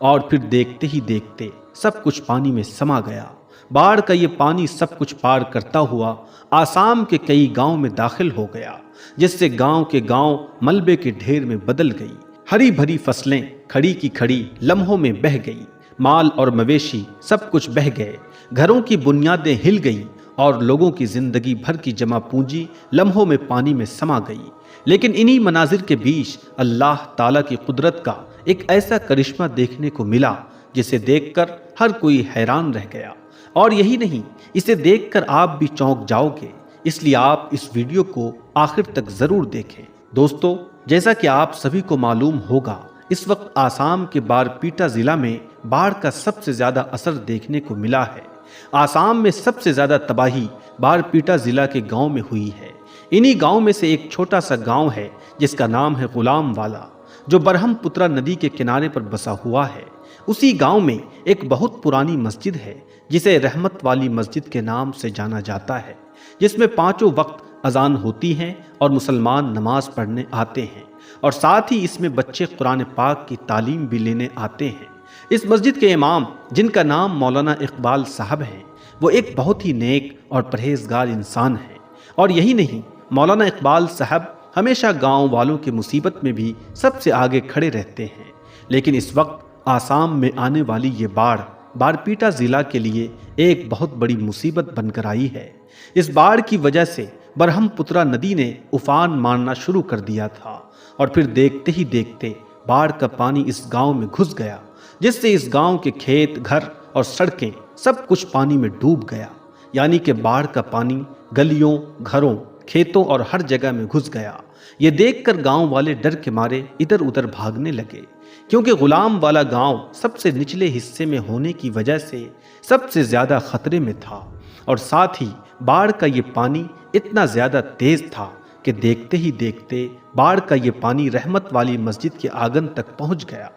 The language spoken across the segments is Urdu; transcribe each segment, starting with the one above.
اور پھر دیکھتے ہی دیکھتے سب کچھ پانی میں سما گیا۔ باڑھ کا یہ پانی سب کچھ پار کرتا ہوا آسام کے کئی گاؤں میں داخل ہو گیا، جس سے گاؤں کے گاؤں ملبے کے ڈھیر میں بدل گئی۔ ہری بھری فصلیں کھڑی کی کھڑی لمحوں میں بہہ گئی، مال اور مویشی سب کچھ بہہ گئے، گھروں کی بنیادیں ہل گئی اور لوگوں کی زندگی بھر کی جمع پونجی لمحوں میں پانی میں سما گئی۔ لیکن انہی مناظر کے بیچ اللہ تعالیٰ کی قدرت کا ایک ایسا کرشمہ دیکھنے کو ملا جسے دیکھ کر ہر کوئی حیران رہ گیا۔ اور یہی نہیں، اسے دیکھ کر آپ بھی چونک جاؤ گے، اس لیے آپ اس ویڈیو کو آخر تک ضرور دیکھیں۔ دوستو، جیسا کہ آپ سبھی کو معلوم ہوگا، اس وقت آسام کے بارپیٹا ضلع میں باڑھ کا سب سے زیادہ اثر دیکھنے کو ملا ہے۔ آسام میں سب سے زیادہ تباہی بارپیٹا ضلع کے گاؤں میں ہوئی ہے۔ انہی گاؤں میں سے ایک چھوٹا سا گاؤں ہے جس کا نام ہے غلام والا، جو برہم پترا ندی کے کنارے پر بسا ہوا ہے۔ اسی گاؤں میں ایک بہت پرانی مسجد ہے جسے رحمت والی مسجد کے نام سے جانا جاتا ہے، جس میں 5 وقت اذان ہوتی ہیں اور مسلمان نماز پڑھنے آتے ہیں، اور ساتھ ہی اس میں بچے قرآن پاک کی تعلیم بھی لینے آتے ہیں۔ اس مسجد کے امام، جن کا نام مولانا اقبال صاحب ہیں، وہ ایک بہت ہی نیک اور پرہیزگار انسان ہیں۔ اور یہی نہیں، مولانا اقبال صاحب ہمیشہ گاؤں والوں کی مصیبت میں بھی سب سے آگے کھڑے رہتے ہیں۔ لیکن اس وقت آسام میں آنے والی یہ باڑھ بارپیٹا ضلع کے لیے ایک بہت بڑی مصیبت بن کر آئی ہے۔ اس باڑھ کی وجہ سے برہم پترا ندی نے افان مارنا شروع کر دیا تھا، اور پھر دیکھتے ہی دیکھتے باڑھ کا پانی اس گاؤں میں گھس گیا، جس سے اس گاؤں کے کھیت، گھر اور سڑکیں سب کچھ پانی میں ڈوب گیا۔ یعنی کہ باڑھ کا پانی گلیوں، گھروں، کھیتوں اور ہر جگہ میں گھس گیا۔ یہ دیکھ کر گاؤں والے ڈر کے مارے ادھر ادھر بھاگنے لگے، کیونکہ غلام والا گاؤں سب سے نچلے حصے میں ہونے کی وجہ سے سب سے زیادہ خطرے میں تھا، اور ساتھ ہی باڑھ کا یہ پانی اتنا زیادہ تیز تھا کہ دیکھتے ہی دیکھتے باڑھ کا یہ پانی رحمت والی مسجد کے آنگن تک پہنچ گیا۔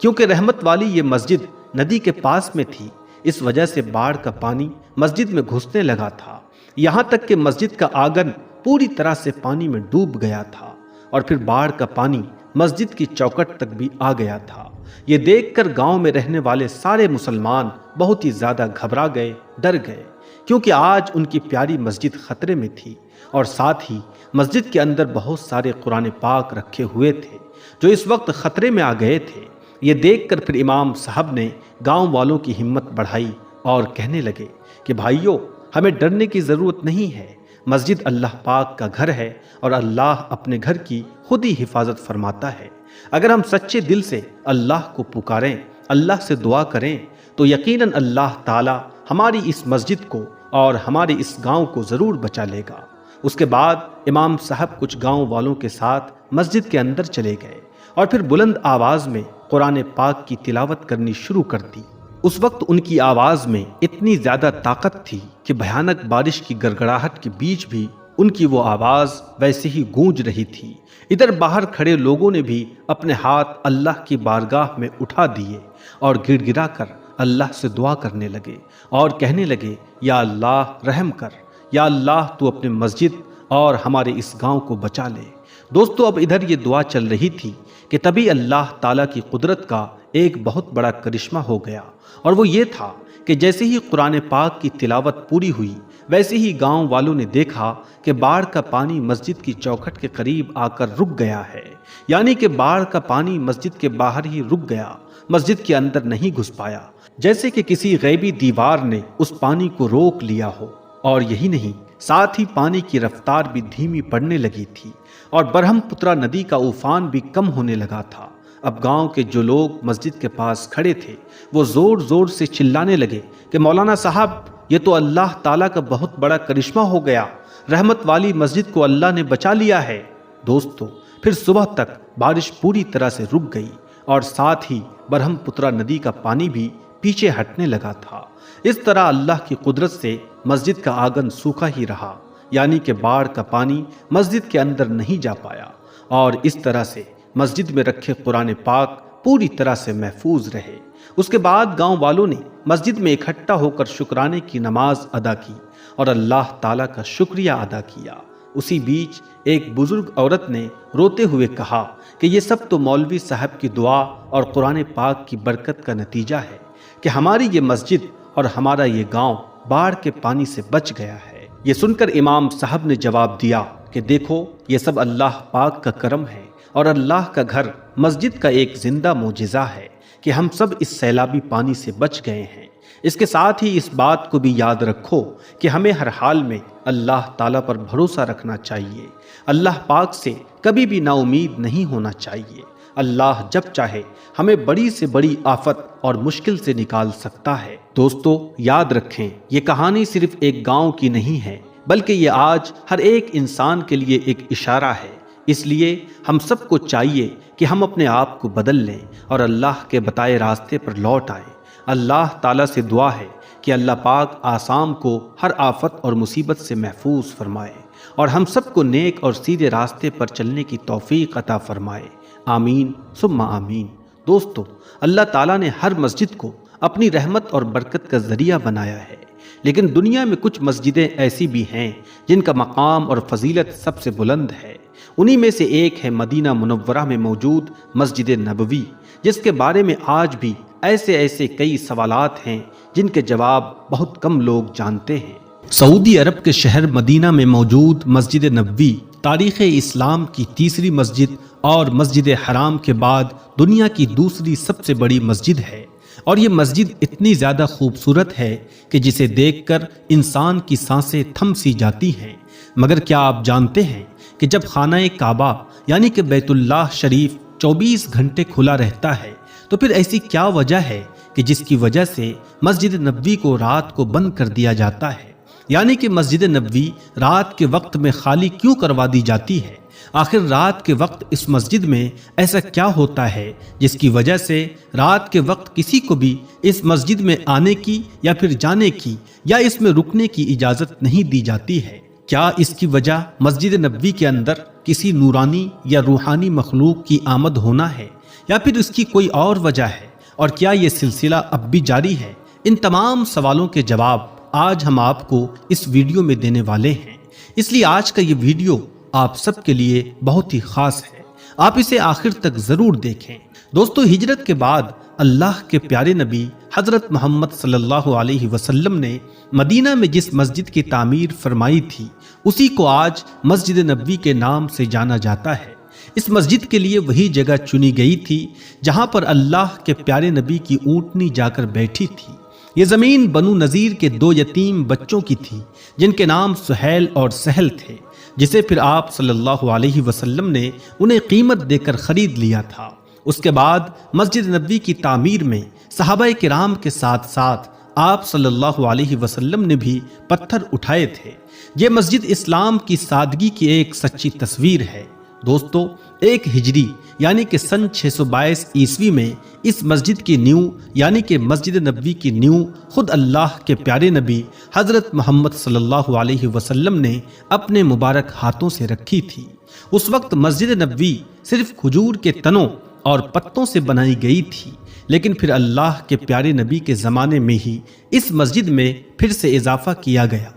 کیونکہ رحمت والی یہ مسجد ندی کے پاس میں تھی، اس وجہ سے باڑھ کا پانی مسجد میں گھسنے لگا تھا، یہاں تک کہ مسجد کا آنگن پوری طرح سے پانی میں ڈوب گیا تھا، اور پھر باڑھ کا پانی مسجد کی چوکٹ تک بھی آ گیا تھا۔ یہ دیکھ کر گاؤں میں رہنے والے سارے مسلمان بہت ہی زیادہ گھبرا گئے، ڈر گئے، کیونکہ آج ان کی پیاری مسجد خطرے میں تھی، اور ساتھ ہی مسجد کے اندر بہت سارے قرآن پاک رکھے ہوئے تھے جو اس وقت خطرے میں آ گئے تھے۔ یہ دیکھ کر پھر امام صاحب نے گاؤں والوں کی ہمت بڑھائی اور کہنے لگے کہ بھائیو، ہمیں ڈرنے کی ضرورت نہیں ہے، مسجد اللہ پاک کا گھر ہے اور اللہ اپنے گھر کی خود ہی حفاظت فرماتا ہے۔ اگر ہم سچے دل سے اللہ کو پکاریں، اللہ سے دعا کریں، تو یقیناً اللہ تعالی ہماری اس مسجد کو اور ہمارے اس گاؤں کو ضرور بچا لے گا۔ اس کے بعد امام صاحب کچھ گاؤں والوں کے ساتھ مسجد کے اندر چلے گئے اور پھر بلند آواز میں قرآن پاک کی تلاوت کرنی شروع کر دی۔ اس وقت ان کی آواز میں اتنی زیادہ طاقت تھی کہ بھیانک بارش کی گڑگڑاہٹ کے بیچ بھی ان کی وہ آواز ویسے ہی گونج رہی تھی۔ ادھر باہر کھڑے لوگوں نے بھی اپنے ہاتھ اللہ کی بارگاہ میں اٹھا دیے اور گڑ گڑا کر اللہ سے دعا کرنے لگے اور کہنے لگے، یا اللہ رحم کر، یا اللہ تو اپنے مسجد اور ہمارے اس گاؤں کو بچا لے۔ دوستو، اب ادھر یہ دعا چل رہی تھی کہ تبھی اللہ تعالیٰ کی قدرت کا ایک بہت بڑا کرشمہ ہو گیا، اور وہ یہ تھا کہ جیسے ہی قرآن پاک کی تلاوت پوری ہوئی، ویسے ہی گاؤں والوں نے دیکھا کہ باڑھ کا پانی مسجد کی چوکھٹ کے قریب آ کر رک گیا ہے۔ یعنی کہ باڑھ کا پانی مسجد کے باہر ہی رک گیا، مسجد کے اندر نہیں گھس پایا، جیسے کہ کسی غیبی دیوار نے اس پانی کو روک لیا ہو۔ اور یہی نہیں، ساتھ ہی پانی کی رفتار بھی دھیمی پڑنے لگی تھی اور برہم پترا ندی کا افان بھی کم ہونے لگا تھا۔ اب گاؤں کے جو لوگ مسجد کے پاس کھڑے تھے وہ زور زور سے چلانے لگے کہ مولانا صاحب، یہ تو اللہ تعالیٰ کا بہت بڑا کرشمہ ہو گیا، رحمت والی مسجد کو اللہ نے بچا لیا ہے۔ دوستو، پھر صبح تک بارش پوری طرح سے رک گئی اور ساتھ ہی برہم پترا ندی کا پانی بھی پیچھے ہٹنے لگا تھا۔ اس طرح اللہ کی قدرت سے مسجد کا آنگن سوکھا ہی رہا، یعنی کہ باڑھ کا پانی مسجد کے اندر نہیں جا پایا، اور اس طرح سے مسجد میں رکھے قرآن پاک پوری طرح سے محفوظ رہے۔ اس کے بعد گاؤں والوں نے مسجد میں اکٹھا ہو کر شکرانے کی نماز ادا کی اور اللہ تعالیٰ کا شکریہ ادا کیا۔ اسی بیچ ایک بزرگ عورت نے روتے ہوئے کہا کہ یہ سب تو مولوی صاحب کی دعا اور قرآن پاک کی برکت کا نتیجہ ہے کہ ہماری یہ مسجد اور ہمارا یہ گاؤں باڑھ کے پانی سے بچ گیا ہے۔ یہ سن کر امام صاحب نے جواب دیا کہ دیکھو، یہ سب اللہ پاک کا کرم ہے اور اللہ کا گھر مسجد کا ایک زندہ معجزہ ہے کہ ہم سب اس سیلابی پانی سے بچ گئے ہیں۔ اس کے ساتھ ہی اس بات کو بھی یاد رکھو کہ ہمیں ہر حال میں اللہ تعالیٰ پر بھروسہ رکھنا چاہیے، اللہ پاک سے کبھی بھی نا امید نہیں ہونا چاہیے۔ اللہ جب چاہے ہمیں بڑی سے بڑی آفت اور مشکل سے نکال سکتا ہے۔ دوستو، یاد رکھیں، یہ کہانی صرف ایک گاؤں کی نہیں ہے، بلکہ یہ آج ہر ایک انسان کے لیے ایک اشارہ ہے۔ اس لیے ہم سب کو چاہیے کہ ہم اپنے آپ کو بدل لیں اور اللہ کے بتائے راستے پر لوٹ آئیں۔ اللہ تعالیٰ سے دعا ہے کہ اللہ پاک آسام کو ہر آفت اور مصیبت سے محفوظ فرمائے اور ہم سب کو نیک اور سیدھے راستے پر چلنے کی توفیق عطا فرمائے۔ آمین ثم آمین۔ دوستو، اللہ تعالیٰ نے ہر مسجد کو اپنی رحمت اور برکت کا ذریعہ بنایا ہے، لیکن دنیا میں کچھ مسجدیں ایسی بھی ہیں جن کا مقام اور فضیلت سب سے بلند ہے۔ انہی میں سے ایک ہے مدینہ منورہ میں موجود مسجد نبوی، جس کے بارے میں آج بھی ایسے کئی سوالات ہیں جن کے جواب بہت کم لوگ جانتے ہیں۔ سعودی عرب کے شہر مدینہ میں موجود مسجد نبوی تاریخ اسلام کی تیسری مسجد اور مسجد حرام کے بعد دنیا کی دوسری سب سے بڑی مسجد ہے، اور یہ مسجد اتنی زیادہ خوبصورت ہے کہ جسے دیکھ کر انسان کی سانسیں تھم سی جاتی ہیں۔ مگر کیا آپ جانتے ہیں کہ جب خانہ کعبہ یعنی کہ بیت اللہ شریف 24 گھنٹے کھلا رہتا ہے تو پھر ایسی کیا وجہ ہے کہ جس کی وجہ سے مسجد نبوی کو رات کو بند کر دیا جاتا ہے؟ یعنی کہ مسجد نبوی رات کے وقت میں خالی کیوں کروا دی جاتی ہے؟ آخر رات کے وقت اس مسجد میں ایسا کیا ہوتا ہے جس کی وجہ سے رات کے وقت کسی کو بھی اس مسجد میں آنے کی یا پھر جانے کی یا اس میں رکنے کی اجازت نہیں دی جاتی ہے؟ کیا اس کی وجہ مسجد نبوی کے اندر کسی نورانی یا روحانی مخلوق کی آمد ہونا ہے یا پھر اس کی کوئی اور وجہ ہے؟ اور کیا یہ سلسلہ اب بھی جاری ہے؟ ان تمام سوالوں کے جواب آج ہم آپ کو اس ویڈیو میں دینے والے ہیں، اس لیے آج کا یہ ویڈیو آپ سب کے لیے بہت ہی خاص ہے۔ آپ اسے آخر تک ضرور دیکھیں۔ دوستو، ہجرت کے بعد اللہ کے پیارے نبی حضرت محمد صلی اللہ علیہ وسلم نے مدینہ میں جس مسجد کی تعمیر فرمائی تھی اسی کو آج مسجد نبوی کے نام سے جانا جاتا ہے۔ اس مسجد کے لیے وہی جگہ چنی گئی تھی جہاں پر اللہ کے پیارے نبی کی اونٹنی جا کر بیٹھی تھی۔ یہ زمین بنو نذیر کے 2 یتیم بچوں کی تھی جن کے نام سہیل اور سہل تھے، جسے پھر آپ صلی اللہ علیہ وسلم نے انہیں قیمت دے کر خرید لیا تھا۔ اس کے بعد مسجد نبوی کی تعمیر میں صحابہ کرام کے ساتھ ساتھ آپ صلی اللہ علیہ وسلم نے بھی پتھر اٹھائے تھے۔ یہ مسجد اسلام کی سادگی کی ایک سچی تصویر ہے۔ دوستو، 1 ہجری یعنی کہ سن 622 عیسوی میں اس مسجد کی نیو یعنی کہ مسجد نبوی کی نیو خود اللہ کے پیارے نبی حضرت محمد صلی اللہ علیہ وسلم نے اپنے مبارک ہاتھوں سے رکھی تھی۔ اس وقت مسجد نبوی صرف کھجور کے تنوں اور پتوں سے بنائی گئی تھی، لیکن پھر اللہ کے پیارے نبی کے زمانے میں ہی اس مسجد میں پھر سے اضافہ کیا گیا۔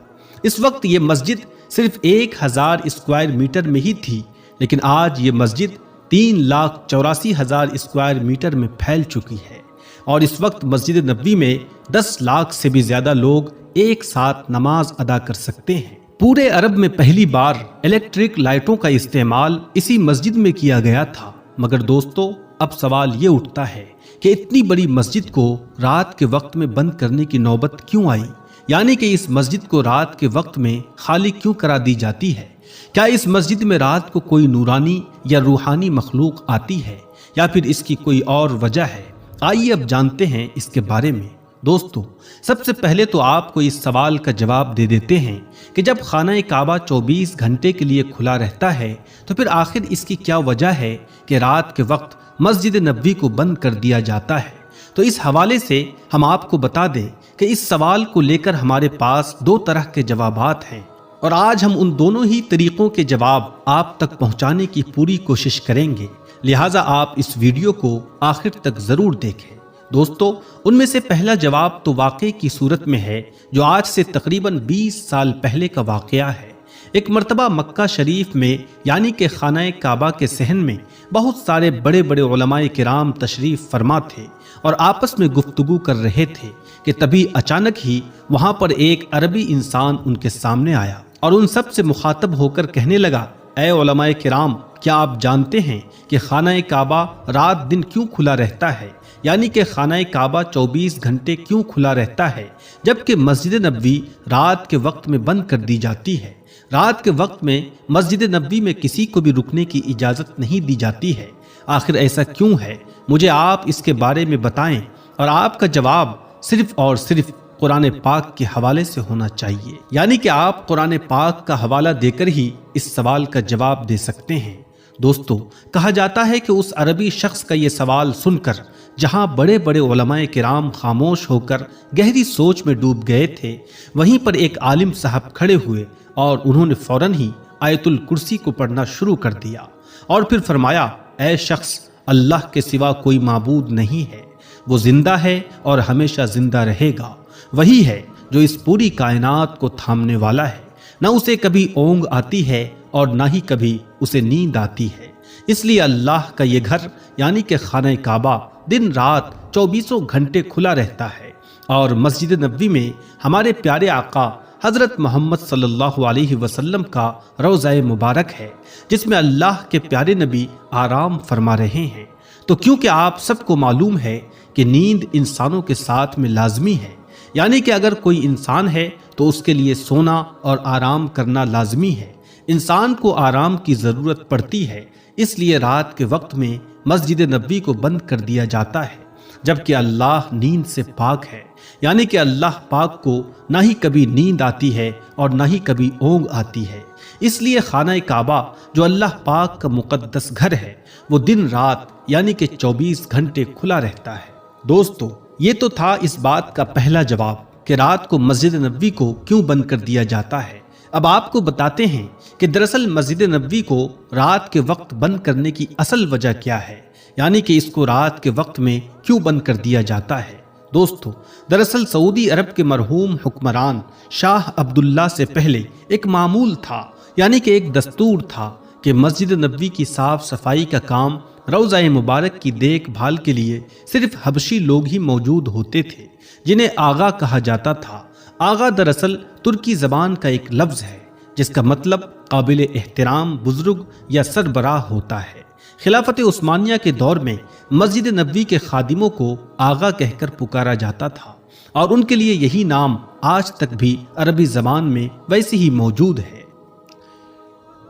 اس وقت یہ مسجد صرف 1000 اسکوائر میٹر میں ہی تھی، لیکن آج یہ مسجد 3,84,000 اسکوائر میٹر میں پھیل چکی ہے، اور اس وقت مسجد نبوی میں 10 لاکھ سے بھی زیادہ لوگ ایک ساتھ نماز ادا کر سکتے ہیں۔ پورے عرب میں پہلی بار الیکٹرک لائٹوں کا استعمال اسی مسجد میں کیا گیا تھا۔ مگر دوستو، اب سوال یہ اٹھتا ہے کہ اتنی بڑی مسجد کو رات کے وقت میں بند کرنے کی نوبت کیوں آئی؟ یعنی کہ اس مسجد کو رات کے وقت میں خالی کیوں کرا دی جاتی ہے؟ کیا اس مسجد میں رات کو کوئی نورانی یا روحانی مخلوق آتی ہے یا پھر اس کی کوئی اور وجہ ہے؟ آئیے اب جانتے ہیں اس کے بارے میں۔ دوستو، سب سے پہلے تو آپ کو اس سوال کا جواب دے دیتے ہیں کہ جب خانہ کعبہ 24 گھنٹے کے لیے کھلا رہتا ہے تو پھر آخر اس کی کیا وجہ ہے کہ رات کے وقت مسجد نبوی کو بند کر دیا جاتا ہے؟ تو اس حوالے سے ہم آپ کو بتا دیں کہ اس سوال کو لے کر ہمارے پاس 2 طرح کے جوابات ہیں، اور آج ہم ان دونوں ہی طریقوں کے جواب آپ تک پہنچانے کی پوری کوشش کریں گے، لہٰذا آپ اس ویڈیو کو آخر تک ضرور دیکھیں۔ دوستو، ان میں سے پہلا جواب تو واقعے کی صورت میں ہے جو آج سے تقریباً 20 سال پہلے کا واقعہ ہے۔ ایک مرتبہ مکہ شریف میں یعنی کہ خانہ کعبہ کے صحن میں بہت سارے بڑے بڑے علماء کرام تشریف فرما تھے اور آپس میں گفتگو کر رہے تھے کہ تبھی اچانک ہی وہاں پر ایک عربی انسان ان کے سامنے آیا اور ان سب سے مخاطب ہو کر کہنے لگا، اے علماء کرام، کیا آپ جانتے ہیں کہ خانہ کعبہ رات دن کیوں کھلا رہتا ہے؟ یعنی کہ خانہ کعبہ 24 گھنٹے کیوں کھلا رہتا ہے جبکہ مسجد نبوی رات کے وقت میں بند کر دی جاتی ہے؟ رات کے وقت میں مسجد نبوی میں کسی کو بھی رکنے کی اجازت نہیں دی جاتی ہے، آخر ایسا کیوں ہے؟ مجھے آپ اس کے بارے میں بتائیں، اور آپ کا جواب صرف اور صرف قرآن پاک کے حوالے سے ہونا چاہیے، یعنی کہ آپ قرآن پاک کا حوالہ دے کر ہی اس سوال کا جواب دے سکتے ہیں۔ دوستو، کہا جاتا ہے کہ اس عربی شخص کا یہ سوال سن کر جہاں بڑے بڑے علماء کرام خاموش ہو کر گہری سوچ میں ڈوب گئے تھے، وہیں پر ایک عالم صاحب کھڑے ہوئے اور انہوں نے فوراً ہی آیت الکرسی کو پڑھنا شروع کر دیا اور پھر فرمایا، اے شخص، اللہ کے سوا کوئی معبود نہیں ہے، وہ زندہ ہے اور ہمیشہ زندہ رہے گا، وہی ہے جو اس پوری کائنات کو تھامنے والا ہے، نہ اسے کبھی اونگ آتی ہے اور نہ ہی کبھی اسے نیند آتی ہے، اس لیے اللہ کا یہ گھر یعنی کہ خانہ کعبہ دن رات 24 گھنٹے کھلا رہتا ہے، اور مسجد نبوی میں ہمارے پیارے آقا حضرت محمد صلی اللہ علیہ وسلم کا روضہ مبارک ہے، جس میں اللہ کے پیارے نبی آرام فرما رہے ہیں۔ تو کیونکہ آپ سب کو معلوم ہے کہ نیند انسانوں کے ساتھ میں لازمی ہے، یعنی کہ اگر کوئی انسان ہے تو اس کے لیے سونا اور آرام کرنا لازمی ہے، انسان کو آرام کی ضرورت پڑتی ہے، اس لیے رات کے وقت میں مسجد نبوی کو بند کر دیا جاتا ہے، جبکہ اللہ نیند سے پاک ہے، یعنی کہ اللہ پاک کو نہ ہی کبھی نیند آتی ہے اور نہ ہی کبھی اونگ آتی ہے، اس لیے خانہ کعبہ جو اللہ پاک کا مقدس گھر ہے وہ دن رات یعنی کہ 24 گھنٹے کھلا رہتا ہے۔ دوستو، یہ تو تھا اس بات کا پہلا جواب کہ رات کو مسجد نبوی کو کیوں بند کر دیا جاتا ہے۔ اب آپ کو بتاتے ہیں کہ دراصل مسجد نبوی کو رات کے وقت بند کرنے کی اصل وجہ کیا ہے، یعنی کہ اس کو رات کے وقت میں کیوں بند کر دیا جاتا ہے۔ دوستو، دراصل سعودی عرب کے مرحوم حکمران شاہ عبداللہ سے پہلے ایک معمول تھا، یعنی کہ ایک دستور تھا کہ مسجد نبوی کی صاف صفائی کا کام، روضہ مبارک کی دیکھ بھال کے لیے صرف حبشی لوگ ہی موجود ہوتے تھے، جنہیں آغا کہا جاتا تھا۔ آغا دراصل ترکی زبان کا ایک لفظ ہے جس کا مطلب قابل احترام بزرگ یا سربراہ ہوتا ہے۔ خلافت عثمانیہ کے دور میں مسجد نبوی کے خادموں کو آغا کہہ کر پکارا جاتا تھا، اور ان کے لیے یہی نام آج تک بھی عربی زبان میں ویسے ہی موجود ہے۔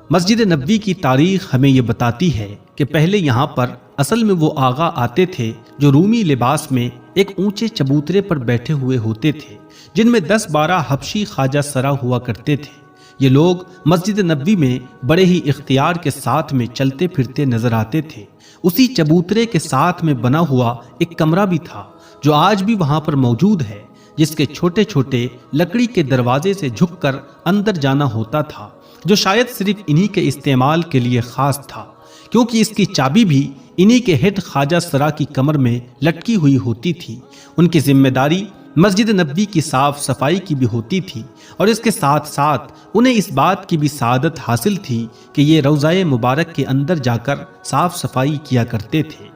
مسجد نبوی کی تاریخ ہمیں یہ بتاتی ہے کہ پہلے یہاں پر اصل میں وہ آغا آتے تھے جو رومی لباس میں ایک اونچے چبوترے پر بیٹھے ہوئے ہوتے تھے، جن میں 10-12 حبشی خواجہ سرا ہوا کرتے تھے۔ یہ لوگ مسجد نبوی میں بڑے ہی اختیار کے ساتھ میں چلتے پھرتے نظر آتے تھے۔ اسی چبوترے کے ساتھ میں بنا ہوا ایک کمرہ بھی تھا جو آج بھی وہاں پر موجود ہے، جس کے چھوٹے چھوٹے لکڑی کے دروازے سے جھک کر اندر جانا ہوتا تھا، جو شاید صرف انہی کے استعمال کے لیے خاص تھا، کیونکہ اس کی چابی بھی انہی کے ہیڈ خواجہ سرا کی کمر میں لٹکی ہوئی ہوتی تھی۔ ان کی ذمہ داری مسجد نبوی کی صاف صفائی کی بھی ہوتی تھی، اور اس کے ساتھ ساتھ انہیں اس بات کی بھی سعادت حاصل تھی کہ یہ روضہ مبارک کے اندر جا کر صاف صفائی کیا کرتے تھے۔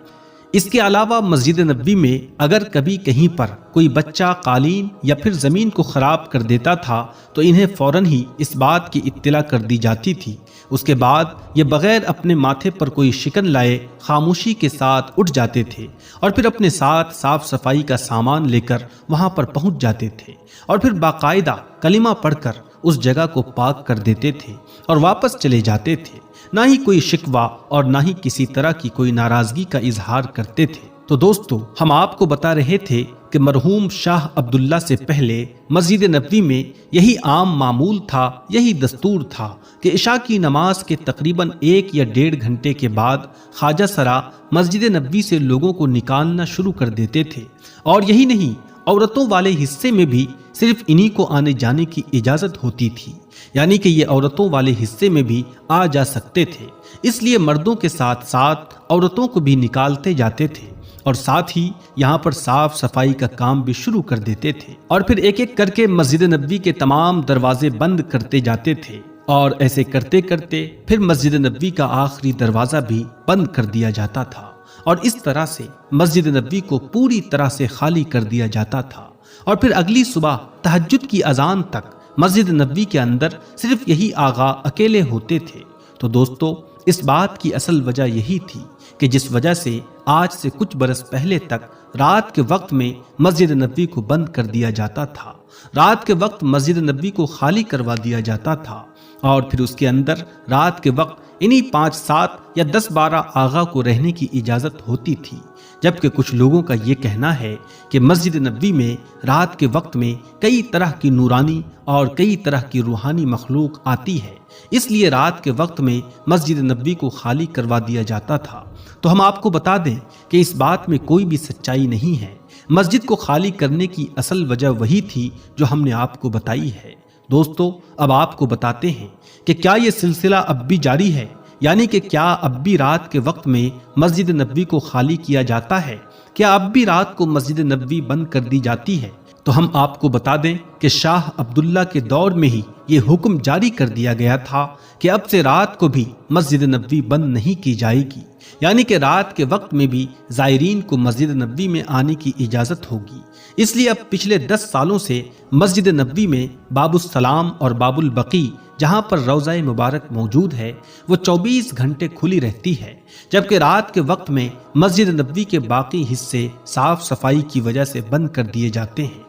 اس کے علاوہ مسجد نبوی میں اگر کبھی کہیں پر کوئی بچہ قالین یا پھر زمین کو خراب کر دیتا تھا تو انہیں فوراً ہی اس بات کی اطلاع کر دی جاتی تھی۔ اس کے بعد یہ بغیر اپنے ماتھے پر کوئی شکن لائے خاموشی کے ساتھ اٹھ جاتے تھے اور پھر اپنے ساتھ صاف صفائی کا سامان لے کر وہاں پر پہنچ جاتے تھے، اور پھر باقاعدہ کلمہ پڑھ کر اس جگہ کو پاک کر دیتے تھے اور واپس چلے جاتے تھے۔ نہ ہی کوئی شکوہ اور نہ ہی کسی طرح کی کوئی ناراضگی کا اظہار کرتے تھے۔ تو دوستو، ہم آپ کو بتا رہے تھے کہ مرحوم شاہ عبداللہ سے پہلے مسجد نبوی میں یہی عام معمول تھا، یہی دستور تھا کہ عشاء کی نماز کے تقریباً 1 یا 1.5 گھنٹے کے بعد خواجہ سرا مسجد نبوی سے لوگوں کو نکالنا شروع کر دیتے تھے، اور یہی نہیں، عورتوں والے حصے میں بھی صرف انہی کو آنے جانے کی اجازت ہوتی تھی، یعنی کہ یہ عورتوں والے حصے میں بھی آ جا سکتے تھے، اس لیے مردوں کے ساتھ ساتھ عورتوں کو بھی نکالتے جاتے تھے، اور ساتھ ہی یہاں پر صاف صفائی کا کام بھی شروع کر دیتے تھے، اور پھر ایک ایک کر کے مسجد نبوی کے تمام دروازے بند کرتے جاتے تھے۔ اور ایسے کرتے کرتے پھر مسجد نبوی کا آخری دروازہ بھی بند کر دیا جاتا تھا اور اس طرح سے مسجد نبوی کو پوری طرح سے خالی کر دیا جاتا تھا، اور پھر اگلی صبح تہجد کی اذان تک مسجد نبوی کے اندر صرف یہی آقا اکیلے ہوتے تھے۔ تو دوستو، اس بات کی اصل وجہ یہی تھی کہ جس وجہ سے آج سے کچھ برس پہلے تک رات کے وقت میں مسجد نبوی کو بند کر دیا جاتا تھا، رات کے وقت مسجد نبوی کو خالی کروا دیا جاتا تھا، اور پھر اس کے اندر رات کے وقت انہی 5 7 یا 10 12 آقا کو رہنے کی اجازت ہوتی تھی، جبکہ کچھ لوگوں کا یہ کہنا ہے کہ مسجد نبوی میں رات کے وقت میں کئی طرح کی نورانی اور کئی طرح کی روحانی مخلوق آتی ہے، اس لیے رات کے وقت میں مسجد نبوی کو خالی کروا دیا جاتا تھا۔ تو ہم آپ کو بتا دیں کہ اس بات میں کوئی بھی سچائی نہیں ہے، مسجد کو خالی کرنے کی اصل وجہ وہی تھی جو ہم نے آپ کو بتائی ہے۔ دوستو، اب آپ کو بتاتے ہیں کہ کیا یہ سلسلہ اب بھی جاری ہے، یعنی کہ کیا اب بھی رات کے وقت میں مسجد نبوی کو خالی کیا جاتا ہے، کیا اب بھی رات کو مسجد نبوی بند کر دی جاتی ہے؟ تو ہم آپ کو بتا دیں کہ شاہ عبداللہ کے دور میں ہی یہ حکم جاری کر دیا گیا تھا کہ اب سے رات کو بھی مسجد نبوی بند نہیں کی جائے گی، یعنی کہ رات کے وقت میں بھی زائرین کو مسجد نبوی میں آنے کی اجازت ہوگی۔ اس لیے اب پچھلے 10 سالوں سے مسجد نبوی میں باب السلام اور باب البقیع، جہاں پر روضہ مبارک موجود ہے، وہ 24 گھنٹے کھلی رہتی ہے، جبکہ رات کے وقت میں مسجد نبوی کے باقی حصے صاف صفائی کی وجہ سے بند کر دیے جاتے ہیں۔